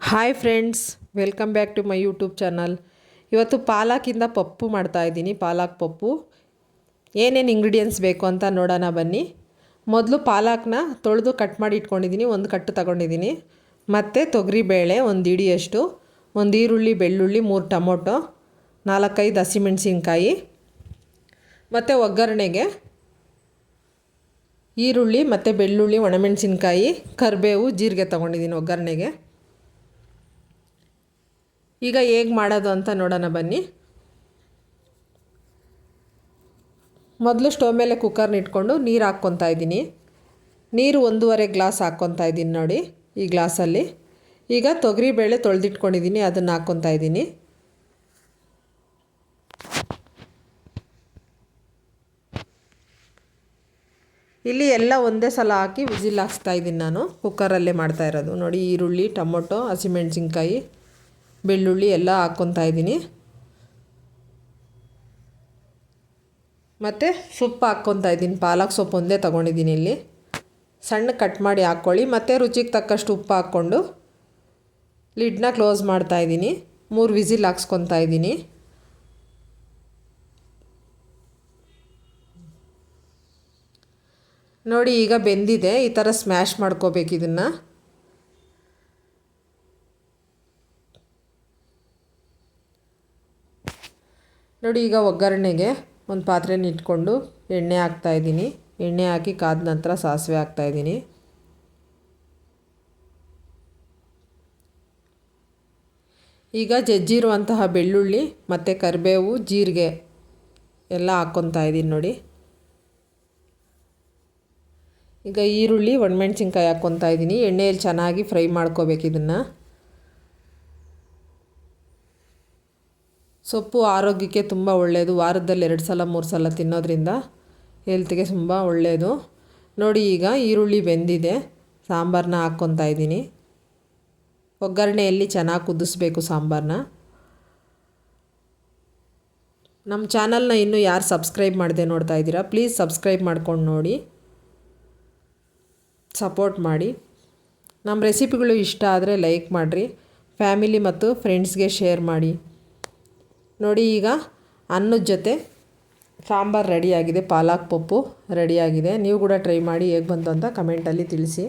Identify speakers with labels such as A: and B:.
A: Hi friends, welcome back to my YouTube channel. ಇವತ್ತು ಪಾಲಕಿಂದ ಪಪ್ಪು ಮಾಡ್ತಾಯಿದ್ದೀನಿ. ಪಾಲಕ್ ಪಪ್ಪು ಏನೇನು ಇಂಗ್ರೀಡಿಯೆಂಟ್ಸ್ ಬೇಕು ಅಂತ ನೋಡೋಣ ಬನ್ನಿ. ಮೊದಲು ಪಾಲಕ್ನ ತೊಳೆದು ಕಟ್ ಮಾಡಿ ಇಟ್ಕೊಂಡಿದ್ದೀನಿ. ಒಂದು ಕಟ್ಟು ತಗೊಂಡಿದ್ದೀನಿ. ಮತ್ತು ತೊಗರಿಬೇಳೆ ಒಂದು ಇಡಿಯಷ್ಟು, ಒಂದು ಈರುಳ್ಳಿ, ಬೆಳ್ಳುಳ್ಳಿ, 3 ಟೊಮೊಟೊ, 4-5 ಹಸಿಮೆಣಸಿನ್ಕಾಯಿ. ಮತ್ತು ಒಗ್ಗರಣೆಗೆ ಈರುಳ್ಳಿ ಮತ್ತು ಬೆಳ್ಳುಳ್ಳಿ, ಒಣಮೆಣಸಿನ್ಕಾಯಿ, ಕರಿಬೇವು, ಜೀರಿಗೆ ತೊಗೊಂಡಿದ್ದೀನಿ ಒಗ್ಗರಣೆಗೆ. ಈಗ ಹೇಗೆ ಮಾಡೋದು ಅಂತ ನೋಡೋಣ ಬನ್ನಿ. ಮೊದಲು ಸ್ಟವ್ ಮೇಲೆ ಕುಕ್ಕರ್ನ ಇಟ್ಕೊಂಡು ನೀರು ಹಾಕ್ಕೊತಾ ಇದ್ದೀನಿ. ನೀರು 1.5 ಗ್ಲಾಸ್ ಹಾಕ್ಕೊತಾ ಇದ್ದೀನಿ ನೋಡಿ, ಈ ಗ್ಲಾಸಲ್ಲಿ. ಈಗ ತೊಗರಿಬೇಳೆ ತೊಳೆದಿಟ್ಕೊಂಡಿದ್ದೀನಿ, ಅದನ್ನು ಹಾಕ್ಕೊತಾ ಇದ್ದೀನಿ. ಇಲ್ಲಿ ಎಲ್ಲ ಒಂದೇ ಸಲ ಹಾಕಿ ವಿಸಿಲ್ ಹಾಕ್ಸ್ತಾ ಇದ್ದೀನಿ. ನಾನು ಕುಕ್ಕರಲ್ಲೇ ಮಾಡ್ತಾ ಇರೋದು ನೋಡಿ. ಈರುಳ್ಳಿ, ಟೊಮೊಟೊ, ಹಸಿಮೆಣಸಿನ್ಕಾಯಿ, ಬೆಳ್ಳುಳ್ಳಿ ಎಲ್ಲ ಹಾಕ್ಕೊತಾ ಇದ್ದೀನಿ. ಮತ್ತು ಸೊಪ್ಪು ಹಾಕ್ಕೊತಾ ಇದ್ದೀನಿ. ಪಾಲಕ್ ಸೊಪ್ಪು ಒಂದೇ ತೊಗೊಂಡಿದ್ದೀನಿ. ಇಲ್ಲಿ ಸಣ್ಣ ಕಟ್ ಮಾಡಿ ಹಾಕ್ಕೊಳ್ಳಿ. ಮತ್ತು ರುಚಿಗೆ ತಕ್ಕಷ್ಟು ಉಪ್ಪು ಹಾಕ್ಕೊಂಡು ಲಿಡ್ನ ಕ್ಲೋಸ್ ಮಾಡ್ತಾಯಿದ್ದೀನಿ. 3 ವಿಸಿಲ್ ಹಾಕ್ಸ್ಕೊತಾ ಇದ್ದೀನಿ. ನೋಡಿ, ಈಗ ಬೆಂದಿದೆ. ಈ ಥರ ಸ್ಮ್ಯಾಶ್ ಮಾಡ್ಕೋಬೇಕು ಇದನ್ನು. ನೋಡಿ, ಈಗ ಒಗ್ಗರಣೆಗೆ ಒಂದು ಪಾತ್ರೆನ ಇಟ್ಕೊಂಡು ಎಣ್ಣೆ ಹಾಕ್ತಾಯಿದ್ದೀನಿ. ಎಣ್ಣೆ ಹಾಕಿ ಕಾದ ನಂತರ ಸಾಸಿವೆ ಹಾಕ್ತಾಯಿದ್ದೀನಿ. ಈಗ ಜಜ್ಜಿರುವಂತಹ ಬೆಳ್ಳುಳ್ಳಿ ಮತ್ತು ಕರಿಬೇವು, ಜೀರಿಗೆ ಎಲ್ಲ ಹಾಕ್ಕೊತಾ ಇದ್ದೀನಿ ನೋಡಿ. ಈಗ ಈರುಳ್ಳಿ, ಒಣಮೆಣಸಿನ್ಕಾಯಿ ಹಾಕ್ಕೊತಾ ಇದ್ದೀನಿ. ಎಣ್ಣೆಯಲ್ಲಿ ಚೆನ್ನಾಗಿ ಫ್ರೈ ಮಾಡ್ಕೋಬೇಕು ಇದನ್ನು. ಸೊಪ್ಪು ಆರೋಗ್ಯಕ್ಕೆ ತುಂಬ ಒಳ್ಳೆಯದು. ವಾರದಲ್ಲಿ 2 ಸಲ 3 ಸಲ ತಿನ್ನೋದ್ರಿಂದ ಹೆಲ್ತ್ಗೆ ತುಂಬ ಒಳ್ಳೆಯದು. ನೋಡಿ, ಈಗ ಈರುಳ್ಳಿ ಬೆಂದಿದೆ. ಸಾಂಬಾರನ್ನ ಹಾಕ್ಕೊತಾ ಇದ್ದೀನಿ. ಒಗ್ಗರಣೆಯಲ್ಲಿ ಚೆನ್ನಾಗಿ ಕುದಿಸ್ಬೇಕು ಸಾಂಬಾರನ್ನ. ನಮ್ಮ ಚಾನಲ್ನ ಇನ್ನೂ ಯಾರು ಸಬ್ಸ್ಕ್ರೈಬ್ ಮಾಡದೆ ನೋಡ್ತಾ ಇದ್ದೀರಾ, ಪ್ಲೀಸ್ ಸಬ್ಸ್ಕ್ರೈಬ್ ಮಾಡ್ಕೊಂಡು ನೋಡಿ, ಸಪೋರ್ಟ್ ಮಾಡಿ. ನಮ್ಮ ರೆಸಿಪಿಗಳು ಇಷ್ಟ ಆದರೆ ಲೈಕ್ ಮಾಡಿರಿ. ಫ್ಯಾಮಿಲಿ ಮತ್ತು ಫ್ರೆಂಡ್ಸ್ಗೆ ಶೇರ್ ಮಾಡಿ. ನೋಡಿ, ಈಗ ಅನ್ನದ ಜೊತೆ ಸಾಂಬಾರು ರೆಡಿಯಾಗಿದೆ. ಪಾಲಕ್ ಪಪ್ಪು ರೆಡಿಯಾಗಿದೆ. ನೀವು ಕೂಡ ಟ್ರೈ ಮಾಡಿ ಹೇಗೆ ಬಂತು ಅಂತ ಕಮೆಂಟಲ್ಲಿ ತಿಳಿಸಿ.